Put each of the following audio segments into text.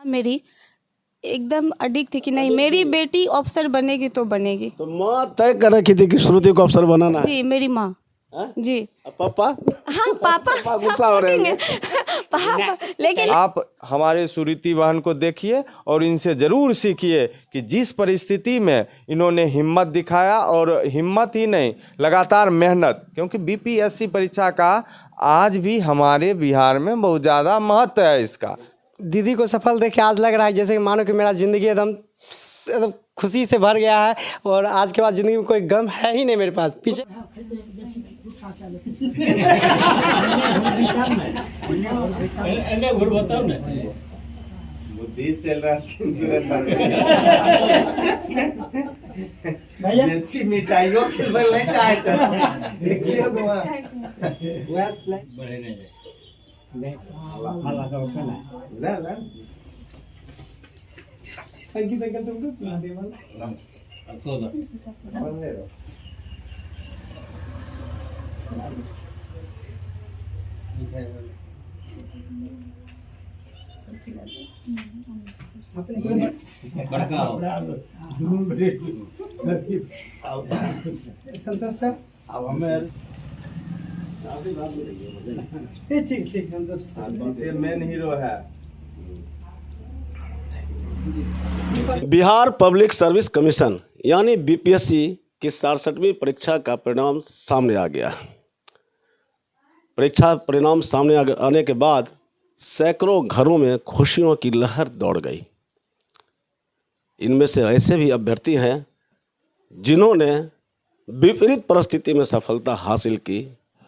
मेरी एकदम अडिक्ट थी कि नहीं मेरी बेटी अफसर बनेगी तो बनेगी। तो माँ तय कर रखी थी कि श्रुति को अफसर बनाना है। जी मेरी माँ। हाँ? जी पापा हाँ पापा गुस्सा हो रहे हैं। पापा लेकिन आप हमारे सुरीति बहन को देखिए और इनसे ज़रूर सीखिए कि जिस परिस्थिति में इन्होंने हिम्मत दिखाया, और हिम्मत ही नहीं लगातार मेहनत, क्योंकि बीपीएससी परीक्षा का आज भी हमारे बिहार में बहुत ज़्यादा महत्व है इसका। दीदी को सफल देख के आज लग रहा है जैसे कि मानो कि मेरा ज़िंदगी एकदम खुशी से भर गया है और आज के बाद ज़िंदगी में कोई गम है ही नहीं मेरे पास। पीछे बुद्धि चल रहा भैया है मिठाइयों खिलवाना नहीं चाहता देखिए संतोष सर अब हमें ठीक हम सब मेन हीरो है। बिहार पब्लिक सर्विस कमीशन यानी बीपीएससी की 67वीं परीक्षा का परिणाम सामने आ गया। परीक्षा परिणाम सामने आने के बाद सैकड़ों घरों में खुशियों की लहर दौड़ गई। इनमें से ऐसे भी अभ्यर्थी हैं जिन्होंने विपरीत परिस्थिति में सफलता हासिल की।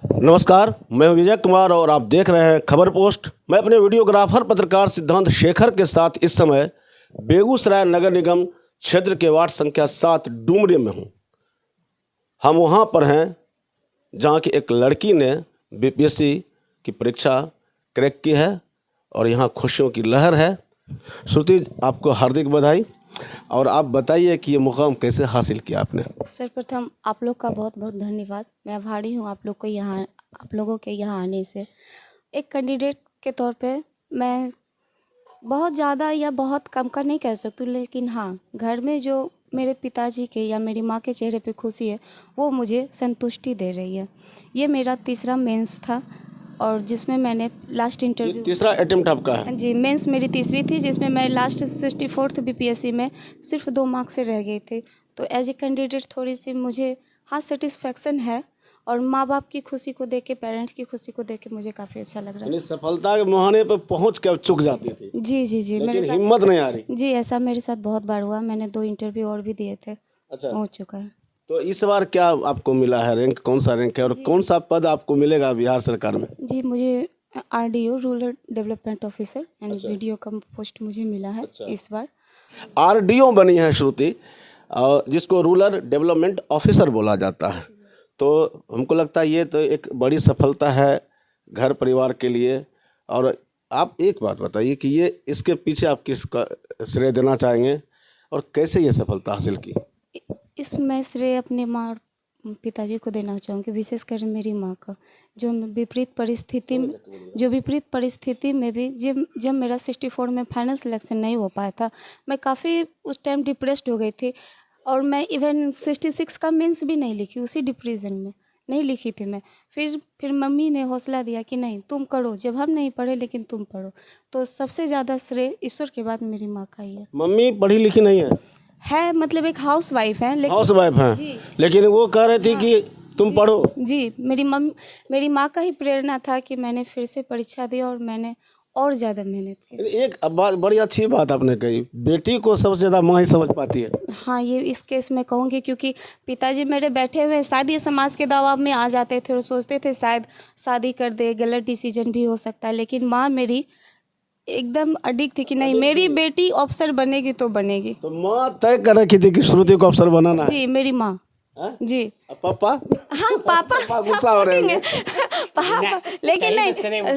नमस्कार, मैं हूं विजय कुमार और आप देख रहे हैं खबर पोस्ट। मैं अपने वीडियोग्राफर पत्रकार सिद्धांत शेखर के साथ इस समय बेगूसराय नगर निगम क्षेत्र के वार्ड संख्या 7 डुमरी में हूं। हम वहां पर हैं जहां की एक लड़की ने बीपीएससी की परीक्षा क्रैक की है और यहां खुशियों की लहर है। श्रुति, आपको हार्दिक बधाई। और आप बताइए कि ये मुकाम कैसे हासिल किया आपने। सर्वप्रथम आप लोग का बहुत बहुत धन्यवाद। मैं आभारी हूँ आप लोगों के यहाँ आने से। एक कैंडिडेट के तौर पे मैं बहुत ज़्यादा या बहुत कम का नहीं कह सकती, लेकिन हाँ घर में जो मेरे पिताजी के या मेरी माँ के चेहरे पे खुशी है वो मुझे संतुष्टि दे रही है। ये मेरा तीसरा मेंस था और जिसमें मैंने लास्ट इंटरव्यू, तीसरा अटेम्प्ट आपका है? जी मेंस मेरी तीसरी थी जिसमें मैं लास्ट 64th बीपीएससी में सिर्फ 2 मार्क्स से रह गई थी। तो एज ए कैंडिडेट थोड़ी सी मुझे हाँ सेटिस्फेक्शन है और माँ बाप की खुशी को देख के, पेरेंट्स की खुशी को देख के मुझे काफ़ी अच्छा लग रहा है। सफलता के मुहाने पर पहुंच कर चुक जाती थी। जी लेकिन हिम्मत नहीं आ रही। जी ऐसा मेरे साथ बहुत बार हुआ। मैंने 2 इंटरव्यू और भी दिए थे। अच्छा, हो चुका है। तो इस बार क्या आपको मिला है रैंक? कौन सा रैंक है और कौन सा पद आपको मिलेगा बिहार सरकार में? जी मुझे RDO rural development officer and video का पोस्ट मुझे मिला है इस बार। आरडीओ बनी है श्रुति, जिसको रूरल डेवलपमेंट ऑफिसर बोला जाता है। तो हमको लगता है ये तो एक बड़ी सफलता है घर परिवार के लिए। और आप एक बात बताइए कि ये इसके पीछे आप किसका श्रेय देना चाहेंगे और कैसे ये सफलता हासिल की? मैं श्रेय अपने माँ और पिताजी को देना चाहूँगी, विशेषकर मेरी माँ का, जो विपरीत परिस्थिति में भी जब मेरा 64 में फाइनल सिलेक्शन नहीं हो पाया था, मैं काफ़ी उस टाइम डिप्रेस्ड हो गई थी और मैं इवन 66 का मेंस भी नहीं लिखी, उसी डिप्रेशन में नहीं लिखी थी मैं। फिर मम्मी ने हौसला दिया कि नहीं तुम करो, जब हम नहीं पढ़े लेकिन तुम पढ़ो। तो सबसे ज़्यादा श्रेय ईश्वर के बाद मेरी माँ का ही है। मम्मी पढ़ी लिखी नहीं है, मतलब एक हाउस वाइफ है, हाउस वाइफ है, लेकिन वो कह रही थी कि तुम पढ़ो। जी मेरी माँ का ही प्रेरणा था कि मैंने फिर से परीक्षा दी और मैंने और ज़्यादा मेहनत की। एक बात, बड़ी अच्छी बात आपने कही, बेटी को सबसे ज़्यादा माँ ही समझ पाती है। हाँ ये इस केस में कहूँगी क्योंकि पिताजी मेरे बैठे हुए शायद ये समाज के दबाव में आ जाते थे और सोचते थे शायद शादी कर दे, गलत डिसीजन भी हो सकता है, लेकिन माँ मेरी एकदम अडिक्ट थी कि नहीं मेरी बेटी अफसर बनेगी तो बनेगी। तो माँ तय कर रखी थी कि श्रुति को अफसर बनाना है। जी मेरी माँ। जी पापा हाँ पापा गुस्सा हो रहे हैं। पापा लेकिन नहीं,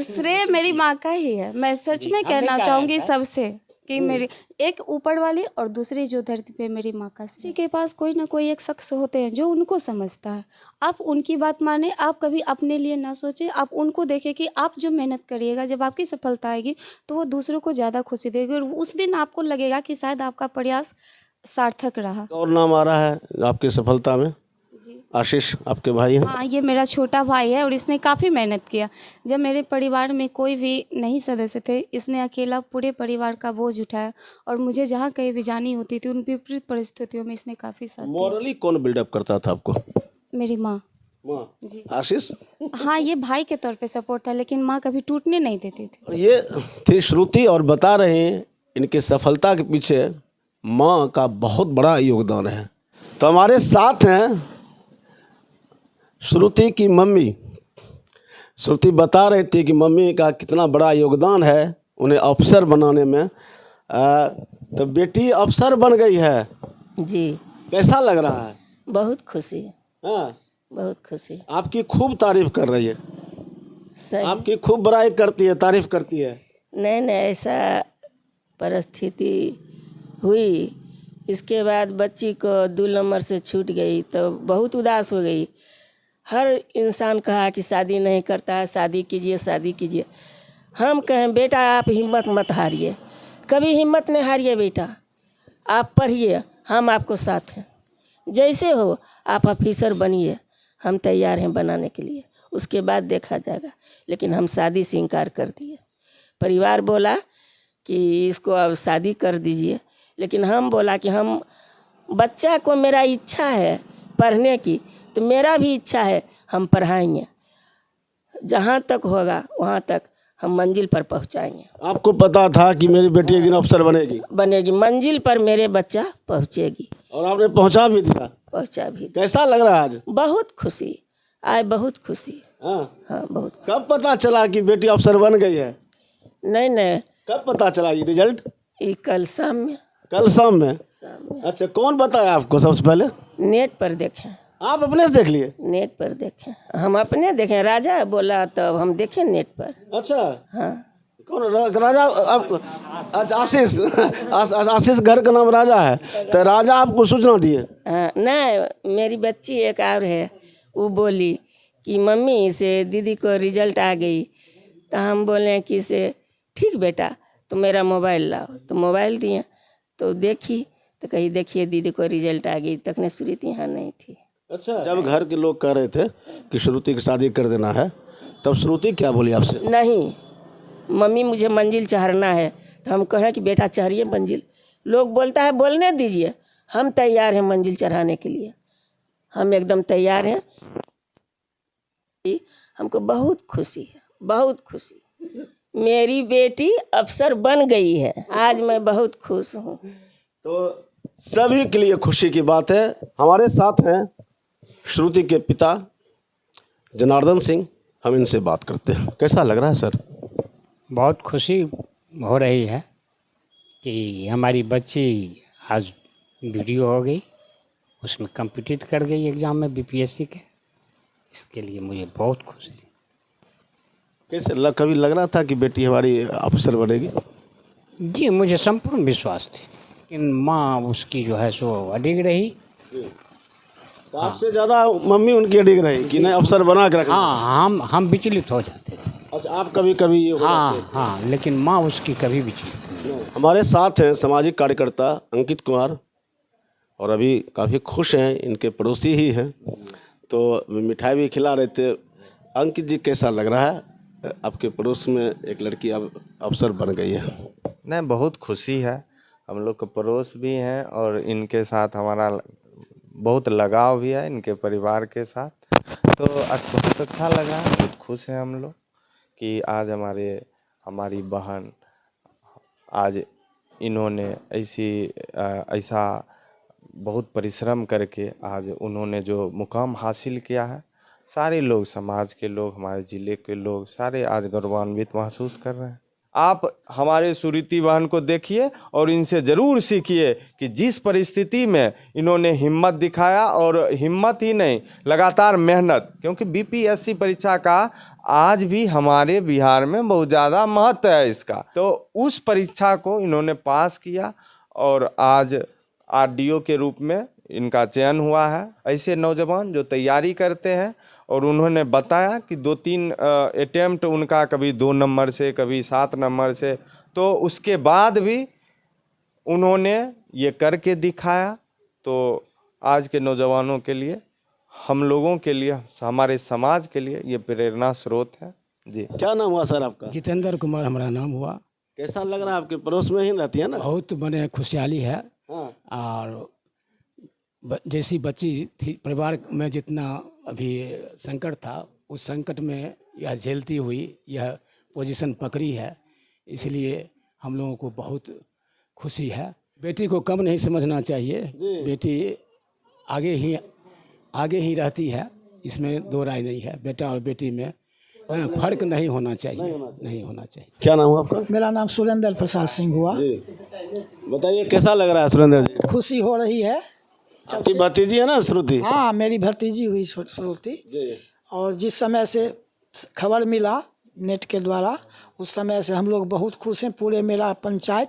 श्रेय मेरी माँ का ही है। मैं सच में कहना चाहूँगी सबसे कि मेरी एक ऊपर वाली और दूसरी जो धरती पे मेरी माँ का किसी के पास कोई ना कोई एक शख्स होते हैं जो उनको समझता है। आप उनकी बात माने, आप कभी अपने लिए ना सोचें, आप उनको देखें कि आप जो मेहनत करिएगा जब आपकी सफलता आएगी तो वो दूसरों को ज़्यादा खुशी देगी और उस दिन आपको लगेगा कि शायद आपका प्रयास सार्थक रहा। और नाम आ रहा है आपकी सफलता में? आशीष आपके भाई हैं? हाँ, ये मेरा छोटा भाई है और इसने काफ़ी मेहनत किया। जब मेरे परिवार में कोई भी नहीं सदस्य थे, इसने अकेला पूरे परिवार का बोझ उठाया और मुझे जहाँ कहीं भी जानी होती थी उन विपरीत परिस्थितियों में इसने काफ़ी साथ दिया। मॉरली कौन बिल्डअप करता था आपको? मेरी माँ। माँ। जी। आशीष? हाँ, ये भाई के तौर पे सपोर्ट था, लेकिन माँ कभी टूटने नहीं देती थी। ये थी श्रुति और बता रहे हैं इनकी सफलता के पीछे माँ का बहुत बड़ा योगदान है। तो हमारे साथ हैं श्रुति की मम्मी। श्रुति बता रही थी कि मम्मी का कितना बड़ा योगदान है उन्हें अफसर बनाने में। तो बेटी अफसर बन गई है, जी कैसा लग रहा है? बहुत खुशी, हाँ, बहुत खुशी। आपकी खूब तारीफ कर रही है, सही। आपकी खूब बड़ाई करती है, तारीफ करती है। नहीं ऐसा परिस्थिति हुई, इसके बाद बच्ची को 2 नंबर से छूट गई तो बहुत उदास हो गई। हर इंसान कहा कि शादी नहीं करता है, शादी कीजिए, शादी कीजिए। हम कहें बेटा आप हिम्मत मत हारिए, कभी हिम्मत नहीं हारिए बेटा, आप पढ़िए, हम आपको साथ हैं। जैसे हो आप ऑफिसर बनिए, हम तैयार हैं बनाने के लिए, उसके बाद देखा जाएगा। लेकिन हम शादी से इनकार कर दिए। परिवार बोला कि इसको अब शादी कर दीजिए, लेकिन हम बोला कि हम बच्चा को मेरा इच्छा है पढ़ने की, तो मेरा भी इच्छा है हम पढ़ाएंगे, जहाँ तक होगा वहाँ तक हम मंजिल पर पहुँचाएंगे। आपको पता था कि मेरी बेटी एक दिन अफसर बनेगी, मंजिल पर मेरे बच्चा पहुँचेगी, और आपने पहुंचा भी दिया। पहुँचा भी। कैसा लग रहा है आज? बहुत खुशी, आज बहुत खुशी। हाँ, हाँ बहुत। कब पता चला कि बेटी अफसर बन गई है? नहीं कब पता चला ये रिजल्ट? ये कल शाम में। कल शाम में? अच्छा, कौन बताया आपको सबसे पहले? नेट पर देखें। आप अपने से देख लिए? नेट पर देखें, हम अपने देखें, राजा बोला तब हम देखें नेट पर। अच्छा, हाँ। कौन राजा? आप अच्छा, आशीष। आशीष घर का नाम राजा है, तो राजा आपको सूचना दिए? हाँ, नहीं मेरी बच्ची एक और है, वो बोली कि मम्मी से दीदी को रिजल्ट आ गई। तो हम बोले कि से ठीक बेटा तो मेरा मोबाइल लाओ, तो मोबाइल दिए तो देखी, तो कही देखिए दीदी को रिजल्ट आ गई। तक ने श्रुति यहाँ नहीं थी। अच्छा, जब घर के लोग कह रहे थे कि श्रुति की शादी कर देना है, तब श्रुति क्या बोली आपसे? नहीं मम्मी मुझे मंजिल चढ़ना है, तो हम कहें कि बेटा चढ़िए मंजिल। लोग बोलता है बोलने दीजिए, हम तैयार हैं मंजिल चढ़ाने के लिए, हम एकदम तैयार हैं। हमको बहुत खुशी है, बहुत खुशी, मेरी बेटी अफसर बन गई है, आज मैं बहुत खुश हूँ। तो सभी के लिए खुशी की बात है। हमारे साथ हैं श्रुति के पिता जनार्दन सिंह, हम इनसे बात करते हैं। कैसा लग रहा है सर? बहुत खुशी हो रही है कि हमारी बच्ची आज वीडियो हो गई, उसमें कम्पीट कर गई एग्ज़ाम में बीपीएससी के। इसके लिए मुझे बहुत खुशी थी। कैसे कभी लग रहा था कि बेटी हमारी अफसर बनेगी? जी मुझे संपूर्ण विश्वास थी, लेकिन माँ उसकी जो है सो अडिग रही। तो आपसे ज़्यादा मम्मी उनकी अडिग रही कि नहीं अफसर बना के रखना? हाँ, हम विचलित हो जाते थे। अच्छा, आप कभी कभी ये हो जाते हैं? हाँ, लेकिन माँ उसकी कभी विचलित नहीं। हमारे साथ हैं सामाजिक कार्यकर्ता अंकित कुमार, और अभी काफ़ी खुश हैं, इनके पड़ोसी ही हैं, तो मिठाई भी खिला रहे थे। अंकित जी, कैसा लग रहा है आपके पड़ोस में एक लड़की अब अफसर बन गई है? नहीं, बहुत खुशी है। हम लोग के पड़ोस भी हैं और इनके साथ हमारा बहुत लगाव भी है, इनके परिवार के साथ। तो आज बहुत अच्छा लगा, बहुत खुश हैं हम लोग कि आज हमारी बहन, आज इन्होंने ऐसा बहुत परिश्रम करके आज उन्होंने जो मुकाम हासिल किया है, सारे लोग, समाज के लोग, हमारे ज़िले के लोग सारे आज गौरवान्वित महसूस कर रहे हैं। आप हमारे सुरीति बहन को देखिए और इनसे ज़रूर सीखिए कि जिस परिस्थिति में इन्होंने हिम्मत दिखाया, और हिम्मत ही नहीं लगातार मेहनत, क्योंकि बीपीएससी परीक्षा का आज भी हमारे बिहार में बहुत ज़्यादा महत्व है इसका। तो उस परीक्षा को इन्होंने पास किया और आज आरडीओ के रूप में इनका चयन हुआ है। ऐसे नौजवान जो तैयारी करते हैं, और उन्होंने बताया कि 2-3 अटेम्प्ट उनका कभी 2 नंबर से, कभी 7 नंबर से, तो उसके बाद भी उन्होंने ये करके दिखाया। तो आज के नौजवानों के लिए, हम लोगों के लिए, हमारे समाज के लिए ये प्रेरणा स्रोत है जी। क्या नाम हुआ सर आपका? जितेंद्र कुमार हमारा नाम हुआ। कैसा लग रहा है? आपके पड़ोस में ही रहती है ना? बहुत बड़े खुशहाली है। हाँ। और जैसी बच्ची थी, परिवार में जितना अभी संकट था, उस संकट में यह झेलती हुई यह पोजीशन पकड़ी है, इसलिए हम लोगों को बहुत खुशी है। बेटी को कम नहीं समझना चाहिए, बेटी आगे ही रहती है, इसमें दो राय नहीं है। बेटा और बेटी में फर्क नहीं होना चाहिए, नहीं होना चाहिए। क्या नाम हुआ आपका? मेरा नाम सुरेंद्र प्रसाद सिंह हुआ। जी बताइए, कैसा लग रहा है सुरेंद्र जी? खुशी हो रही है। आपकी भतीजी है ना श्रुति? हाँ, मेरी भतीजी हुई श्रुति। और जिस समय से खबर मिला नेट के द्वारा, उस समय से हम लोग बहुत खुश हैं। पूरे मेरा पंचायत,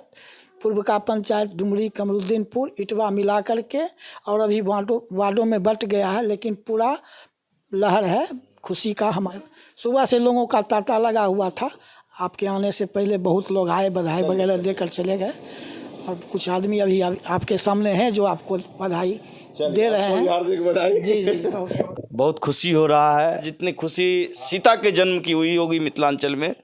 पूर्व का पंचायत डुमरी, कमरुद्दीनपुर, इटवा मिला करके, और अभी वार्डों में बट गया है, लेकिन पूरा लहर है खुशी का। हमारे सुबह से लोगों का तांता लगा हुआ था। आपके आने से पहले बहुत लोग आए, बधाई वगैरह देकर चले गए, और कुछ आदमी अभी आपके सामने हैं जो आपको बधाई दे रहे हैं। हार्दिक बधाई। जी जी। बहुत खुशी हो रहा है। जितनी खुशी सीता के जन्म की हुई होगी मिथिलांचल में,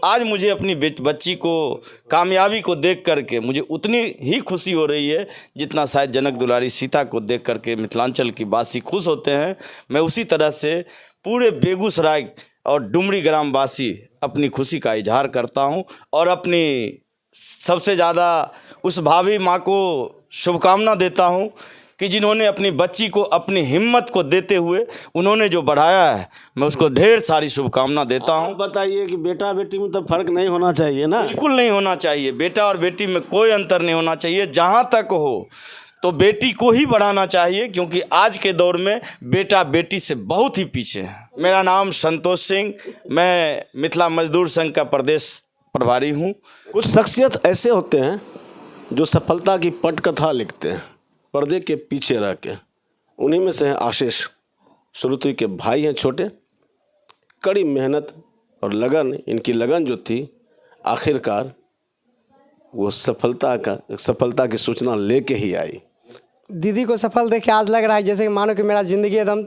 आज मुझे अपनी बच्ची को कामयाबी को देख करके मुझे उतनी ही खुशी हो रही है जितना शायद जनक दुलारी सीता को देख करके मिथिलांचल की वासी खुश होते हैं। मैं उसी तरह से पूरे बेगूसराय और डुमरी ग्रामवासी अपनी खुशी का इजहार करता हूं, और अपनी सबसे ज़्यादा उस भाभी माँ को शुभकामना देता हूं कि जिन्होंने अपनी बच्ची को अपनी हिम्मत को देते हुए उन्होंने जो बढ़ाया है, मैं उसको ढेर सारी शुभकामना देता हूं। बताइए कि बेटा बेटी में तो फर्क नहीं होना चाहिए ना? बिल्कुल नहीं होना चाहिए। बेटा और बेटी में कोई अंतर नहीं होना चाहिए। जहां तक हो तो बेटी को ही बढ़ाना चाहिए, क्योंकि आज के दौर में बेटा बेटी से बहुत ही पीछे है। मेरा नाम संतोष सिंह, मैं मिथिला मजदूर संघ का प्रदेश प्रभारी हूँ। कुछ शख्सियत ऐसे होते हैं जो सफलता की पटकथा लिखते हैं पर्दे के पीछे रह के। उन्हीं में से हैं आशीष। श्रुति के भाई हैं छोटे। कड़ी मेहनत और लगन, इनकी लगन जो थी, आखिरकार वो सफलता की सूचना लेके ही आई। दीदी को सफल देख के आज लग रहा है जैसे कि मानो कि मेरा ज़िंदगी एकदम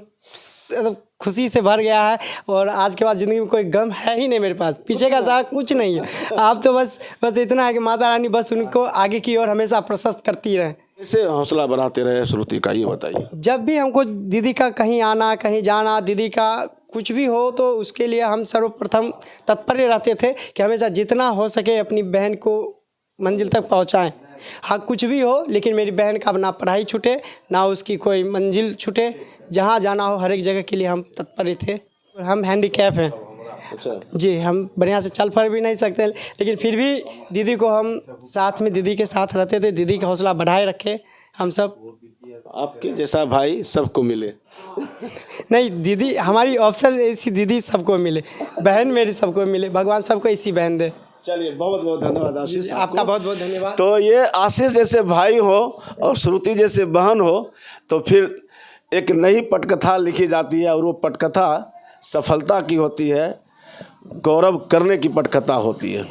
खुशी से भर गया है, और आज के बाद ज़िंदगी में कोई गम है ही नहीं मेरे पास। पीछे का सारा कुछ नहीं है। आप तो बस इतना है कि माता रानी बस उनको आगे की ओर हमेशा प्रशस्त करती रहे। कैसे हौसला बढ़ाते रहे श्रुति का, ये बताइए। जब भी हमको दीदी का कहीं आना, कहीं जाना, दीदी का कुछ भी हो, तो उसके लिए हम सर्वप्रथम तत्पर रहते थे कि हमेशा जितना हो सके अपनी बहन को मंजिल तक पहुंचाएं। हाँ, कुछ भी हो, लेकिन मेरी बहन का ना पढ़ाई छूटे, ना उसकी कोई मंजिल छूटे। जहाँ जाना हो हर एक जगह के लिए हम तत्पर थे। हम हैंडीकैप हैं। अच्छा जी, हम बढ़िया से चल फिर भी नहीं सकते, लेकिन फिर भी दीदी को हम साथ में दीदी के साथ रहते थे। दीदी का हौसला बढ़ाए रखे हम सब। आपके जैसा भाई सबको मिले। नहीं, दीदी हमारी अवसर ऐसी दीदी सबको मिले, बहन मेरी सबको मिले। भगवान सबको ऐसी बहन दे। चलिए, बहुत बहुत धन्यवाद आशीष। आपका बहुत बहुत धन्यवाद। तो ये आशीष जैसे भाई हो और श्रुति जैसे बहन हो, तो फिर एक नई पटकथा लिखी जाती है, और वो पटकथा सफलता की होती है, गौरव करने की पटकथा होती है।